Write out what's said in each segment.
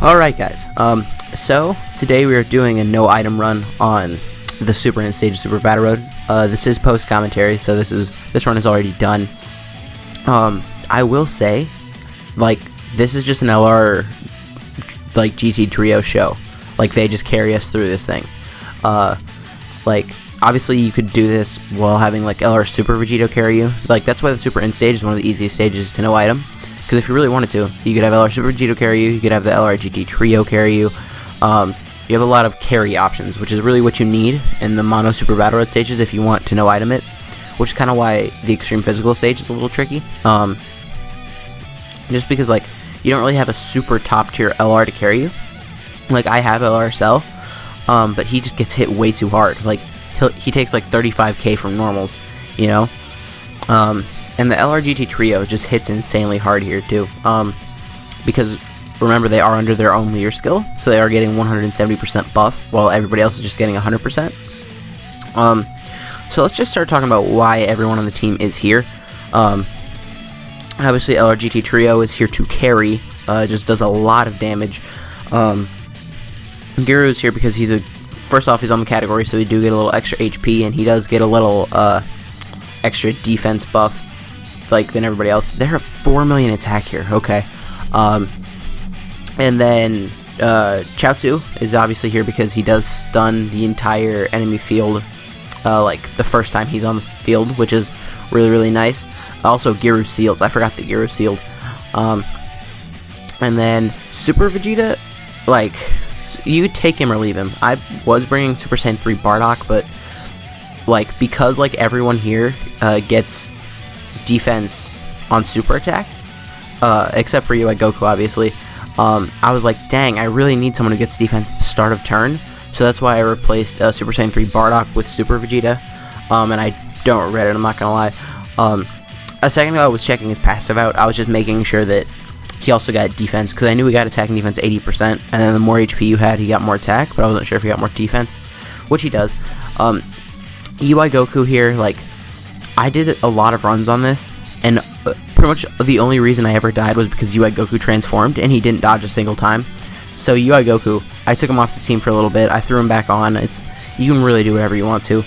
Alright guys, so today we are doing a no item run on the Super End Stage of Super Battle Road. This is post commentary, so this run is already done. I will say, like, this is just an LR like GT trio show. Like, they just carry us through this thing. Like, obviously you could do this while having like LR Super Vegito carry you. Like, that's why the Super End Stage is one of the easiest stages to no item. Because if you really wanted to, you could have LR Super Vegito carry you, you could have the LR GT Trio carry you. You have a lot of carry options, which is really what you need in the Mono Super Battle Road stages if you want to no-item it, which is kind of why the Extreme Physical stage is a little tricky. Just because, like, you don't really have a super top-tier LR to carry you. Like, I have LR Cell, but he just gets hit way too hard. Like, he takes, like, 35k from normals, you know? And the LRGT Trio just hits insanely hard here too, because remember, they are under their own leader skill, so they are getting 170% buff, while everybody else is just getting 100%. So let's just start talking about why everyone on the team is here. Obviously, LRGT Trio is here to carry, just does a lot of damage. Guru is here because first off, he's on the category, so we do get a little extra HP, and he does get a little extra defense buff, like, than everybody else. They're a 4 million attack here, okay. And then Chaozu is obviously here because he does stun the entire enemy field, like, the first time he's on the field, which is really, really nice. Also, Giru seals. I forgot that Giru sealed. And then Super Vegeta, like, you could take him or leave him. I was bringing Super Saiyan 3 Bardock, but, like, because, like, everyone here gets defense on super attack, except for you at Goku, obviously. I was like, dang, I really need someone who gets defense at the start of turn, so that's why I replaced Super Saiyan 3 Bardock with Super Vegeta, and I don't regret it, I'm not gonna lie. A second ago I was checking his passive out. I was just making sure that he also got defense, because I knew he got attack and defense 80%, and then the more HP you had, he got more attack, but I wasn't sure if he got more defense, which he does. UI Goku here, like, I did a lot of runs on this, and pretty much the only reason I ever died was because UI Goku transformed, and he didn't dodge a single time. So UI Goku, I took him off the team for a little bit, I threw him back on. You can really do whatever you want to.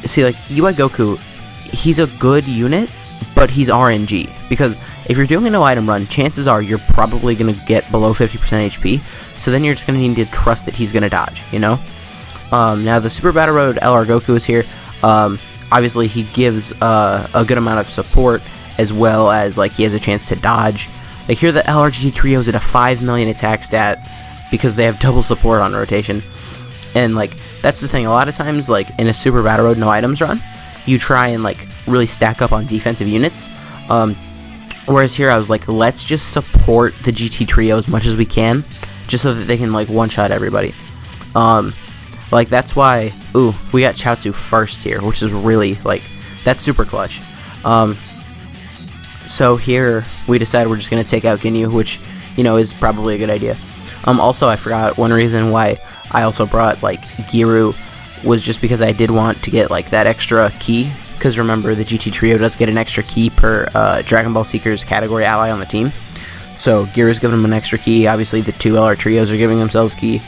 See, like, UI Goku, he's a good unit, but he's RNG, because if you're doing a no item run, chances are you're probably going to get below 50% HP, so then you're just going to need to trust that he's going to dodge, you know? Now, the Super Battle Road LR Goku is here. Obviously, he gives a good amount of support, as well as, like, he has a chance to dodge. Like, here the LRGT Trio is at a 5 million attack stat because they have double support on rotation. And, like, that's the thing. A lot of times, like, in a Super Battle Road no items run, you try and, like, really stack up on defensive units. Whereas here I was like, let's just support the GT Trio as much as we can, just so that they can, like, one-shot everybody. Like, that's why, ooh, we got Chaozu first here, which is really, like, that's super clutch. So here, we decided we're just going to take out Ginyu, which, you know, is probably a good idea. Also, I forgot one reason why I also brought, like, Giru was just because I did want to get, like, that extra key, because remember, the GT Trio does get an extra key per Dragon Ball Seekers category ally on the team. So, Giru's giving him an extra key. Obviously, the two LR Trios are giving themselves key.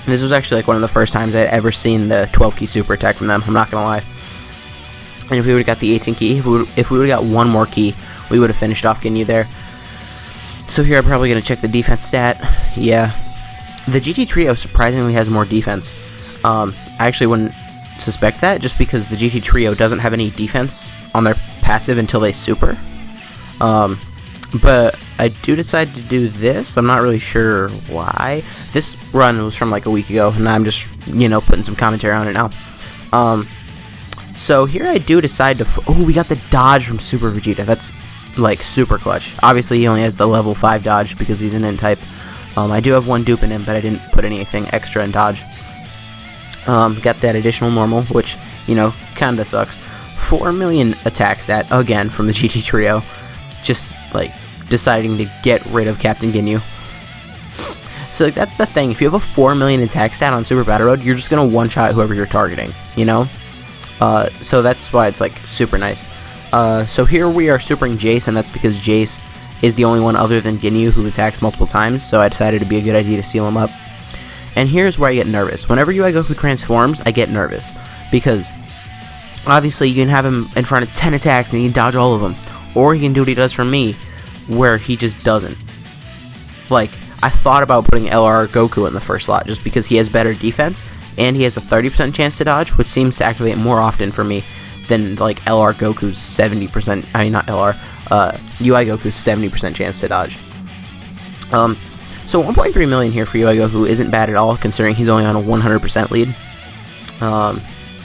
This was actually, like, one of the first times I'd ever seen the 12 key super attack from them, I'm not gonna lie. And if we would've got the 18 key, if we would've got one more key, we would've finished off Ginyu there. So here I'm probably gonna check the defense stat. Yeah. The GT Trio surprisingly has more defense. I actually wouldn't suspect that, just because the GT Trio doesn't have any defense on their passive until they super. But I do decide to do this. I'm not really sure why. This run was from like a week ago, and I'm just, you know, putting some commentary on it now. So here I do decide to... Oh, we got the dodge from Super Vegeta. That's, like, super clutch. Obviously, he only has the level 5 dodge because he's an N-type. I do have one dupe in him, but I didn't put anything extra in dodge. Got that additional normal, which, you know, kinda sucks. 4 million attack stat, again, from the GT Trio. Just, like, deciding to get rid of Captain Ginyu. So, like, that's the thing. If you have a 4 million attack stat on Super Battle Road, you're just gonna one-shot whoever you're targeting, you know? So that's why it's, like, super nice. So here we are supering Jace, and that's because Jace is the only one other than Ginyu who attacks multiple times, so I decided it'd be a good idea to seal him up. And here's where I get nervous. Whenever UI Goku transforms, I get nervous, because obviously you can have him in front of 10 attacks and he can dodge all of them, or he can do what he does for me, where he just doesn't. Like, I thought about putting LR Goku in the first slot, just because he has better defense, and he has a 30% chance to dodge, which seems to activate more often for me than, like, LR Goku's 70%, I mean, not LR, UI Goku's 70% chance to dodge. So 1.3 million here for UI Goku isn't bad at all, considering he's only on a 100% lead.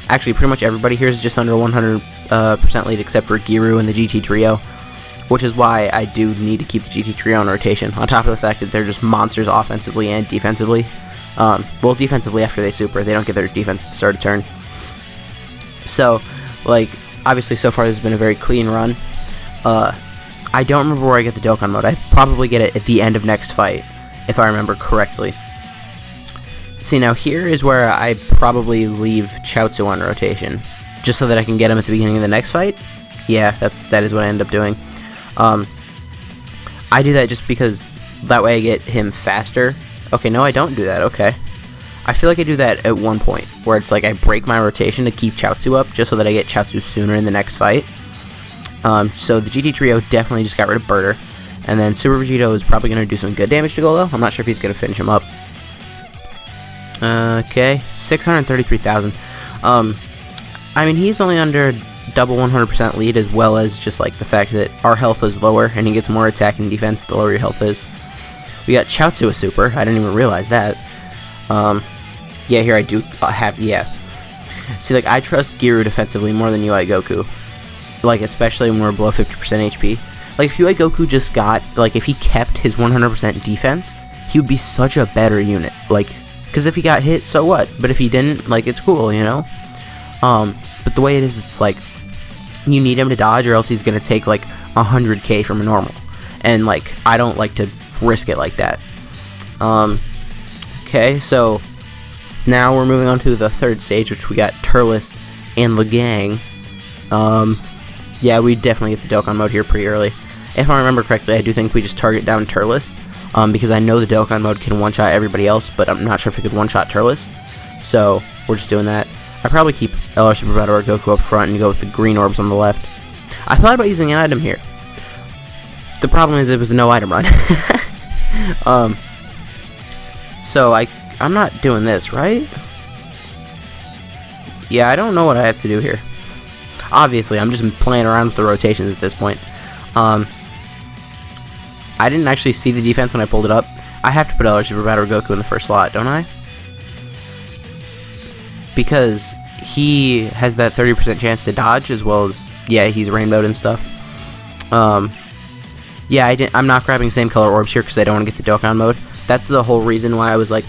Actually, pretty much everybody here is just under 100% lead, except for Giru and the GT Trio, which is why I do need to keep the GT Trio in rotation, on top of the fact that they're just monsters offensively and defensively. Well, defensively after they super, they don't get their defense at the start of turn. So, like, obviously so far this has been a very clean run. I don't remember where I get the Dokkan mode. I probably get it at the end of next fight, if I remember correctly. See, now here is where I probably leave Chaozu on rotation, just so that I can get him at the beginning of the next fight. Yeah, that is what I end up doing. I do that just because that way I get him faster. Okay, no, I don't do that. Okay. I feel like I do that at one point, where it's like I break my rotation to keep Chaozu up, just so that I get Chaozu sooner in the next fight. So the GT Trio definitely just got rid of Birder, and then Super Vegito is probably going to do some good damage to Golo. I'm not sure if he's going to finish him up. Okay, 633,000. I mean, he's only under double 100% lead, as well as just like the fact that our health is lower, and he gets more attack and defense the lower your health is. We got Chaozu a super. I didn't even realize that. Yeah, here I do have, yeah. See, like, I trust Giru defensively more than UI Goku. Like, especially when we're below 50% HP. Like, if UI Goku just got, like, if he kept his 100% defense, he would be such a better unit. Like, because if he got hit, so what? But if he didn't, like, it's cool, you know? But the way it is, it's like, you need him to dodge, or else he's going to take, like, 100k from a normal. And, like, I don't like to risk it like that. Okay, so now we're moving on to the third stage, which we got Turles and the gang. Yeah, we definitely get the Dokkan mode here pretty early. If I remember correctly, I do think we just target down Turles, because I know the Dokkan mode can one-shot everybody else, but I'm not sure if it could one-shot Turles. So we're just doing that. I probably keep LR Super Battle or Goku up front and go with the green orbs on the left. I thought about using an item here. The problem is it was a no item run. So I'm not doing this, right? Yeah, I don't know what I have to do here. Obviously, I'm just playing around with the rotations at this point. I didn't actually see the defense when I pulled it up. I have to put LR Super Battle Goku in the first slot, don't I? Because he has that 30% chance to dodge, as well as, yeah, he's rainbowed and stuff. Yeah, I'm not grabbing same color orbs here because I don't want to get the Dokkan mode. That's the whole reason why I was like,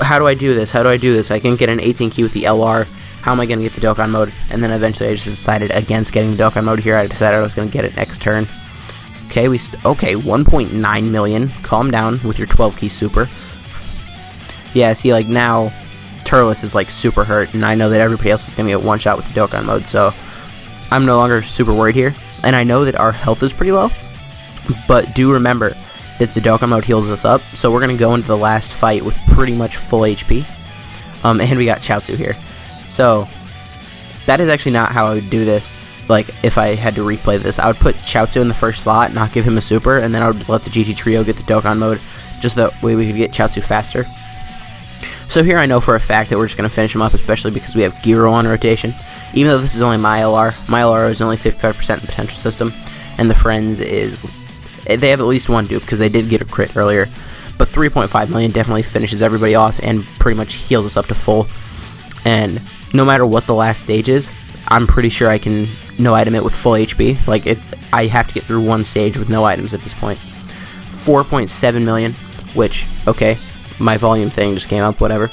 how do I do this? How do I do this? I can get an 18 key with the LR. How am I going to get the Dokkan mode? And then eventually I just decided against getting the Dokkan mode here. I decided I was going to get it next turn. Okay, okay, 1.9 million. Calm down with your 12 key super. Yeah, see, like, now Turles is, like, super hurt, and I know that everybody else is going to get one shot with the Dokkan mode, so I'm no longer super worried here. And I know that our health is pretty low, but do remember that the Dokkan mode heals us up, so we're going to go into the last fight with pretty much full HP. And we got Chaozu here. So, that is actually not how I would do this. Like, if I had to replay this, I would put Chaozu in the first slot, not give him a super, and then I would let the GT Trio get the Dokkan mode, just that way we could get Chaozu faster. So here I know for a fact that we're just going to finish him up, especially because we have Giru on rotation. Even though this is only my LR is only 55% in the potential system, and the Friends is, they have at least one dupe, because they did get a crit earlier. But 3.5 million definitely finishes everybody off, and pretty much heals us up to full. And no matter what the last stage is, I'm pretty sure I can no item it with full HP. Like, I have to get through one stage with no items at this point. 4.7 million, which, okay, my volume thing just came up, whatever.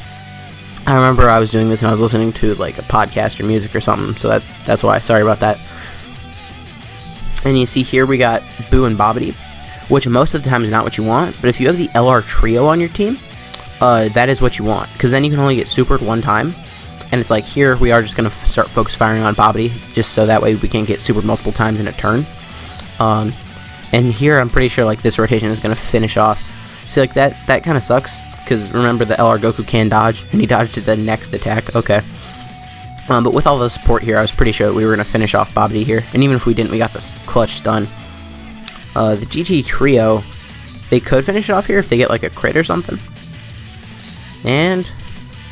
I remember I was doing this and I was listening to, like, a podcast or music or something, so that's why. Sorry about that. And you see here we got Boo and Bobbity, which most of the time is not what you want, but if you have the LR Trio on your team, that is what you want, because then you can only get supered one time. And it's like, here we are just going to start focus firing on Bobbity, just so that way we can get super multiple times in a turn. And here I'm pretty sure like this rotation is going to finish off. See, like that kind of sucks, because remember the LR Goku can dodge, and he dodged to the next attack. Okay. But with all the support here, I was pretty sure that we were going to finish off Babidi here. And even if we didn't, we got this clutch stun. The GT Trio, they could finish it off here if they get like a crit or something. And,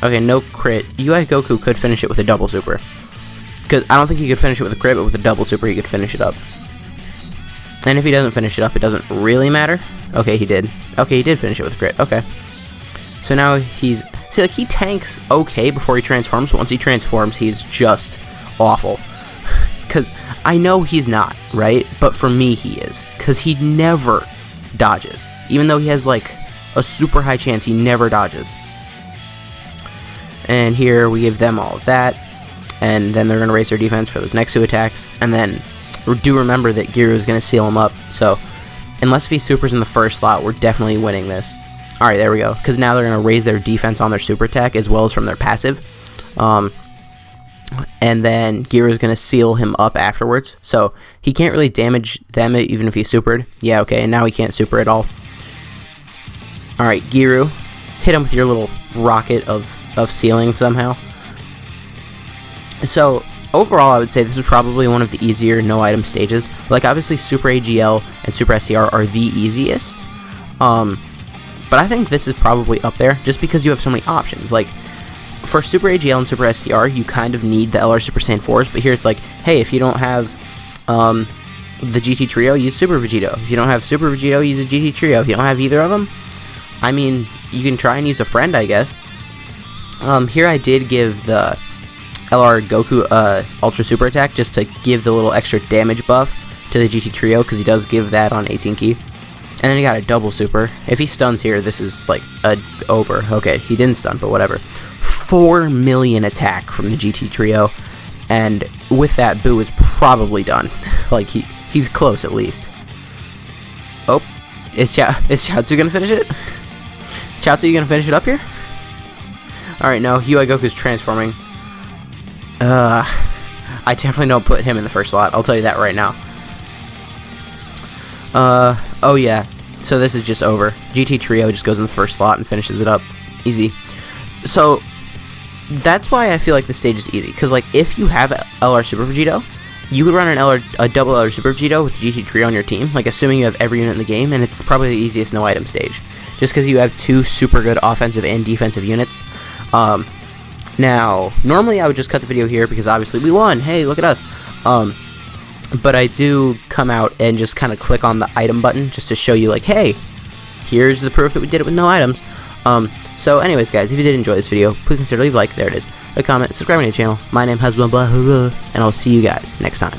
okay, no crit. UI Goku could finish it with a double super. Because I don't think he could finish it with a crit, but with a double super he could finish it up. And if he doesn't finish it up, it doesn't really matter. Okay, he did. Okay, he did finish it with a crit. Okay. So now he's... See, like, he tanks okay before he transforms, but once he transforms, he's just awful. Because I know he's not, right? But for me, he is. Because he never dodges. Even though he has, like, a super high chance, he never dodges. And here, we give them all of that. And then they're going to raise their defense for those next two attacks. And then, do remember that Giru is going to seal him up. So, unless if he supers in the first slot, we're definitely winning this. Alright, there we go. Because now they're going to raise their defense on their super attack as well as from their passive. And then Giru is going to seal him up afterwards. So he can't really damage them even if he's supered. Yeah, okay, and now he can't super at all. Alright, Giru. Hit him with your little rocket of sealing somehow. So overall, I would say this is probably one of the easier no-item stages. Like, obviously, Super AGL and Super STR are the easiest. But I think this is probably up there, just because you have so many options. Like, for Super AGL and Super STR, you kind of need the LR Super Saiyan 4s, but here it's like, hey, if you don't have the GT Trio, use Super Vegito. If you don't have Super Vegito, use a GT Trio. If you don't have either of them, I mean, you can try and use a friend, I guess. Here I did give the LR Goku Ultra Super Attack, just to give the little extra damage buff to the GT Trio, because he does give that on 18 key. And then he got a double super. If he stuns here, this is like over. Okay, he didn't stun, but whatever. 4 million attack from the GT Trio, and with that, Boo is probably done. Like, he's close at least. Oh, is Chaozu gonna finish it? Chaozu, you gonna finish it up here? Alright, no, UI Goku's transforming. I definitely don't put him in the first slot, I'll tell you that right now. Oh yeah, so this is just over. GT Trio just goes in the first slot and finishes it up. Easy. So, that's why I feel like this stage is easy, because, like, if you have LR Super Vegito, you could run a double LR Super Vegito with GT Trio on your team, like, assuming you have every unit in the game, and it's probably the easiest no-item stage, just because you have two super good offensive and defensive units. Now, normally I would just cut the video here, because obviously we won, hey, look at us. But I do come out and just kind of click on the item button just to show you, like, hey, here's the proof that we did it with no items. So anyways, guys, if you did enjoy this video, please consider leave a like, there it is, a comment, subscribing to the channel. My name has blah blah blah, and I'll see you guys next time.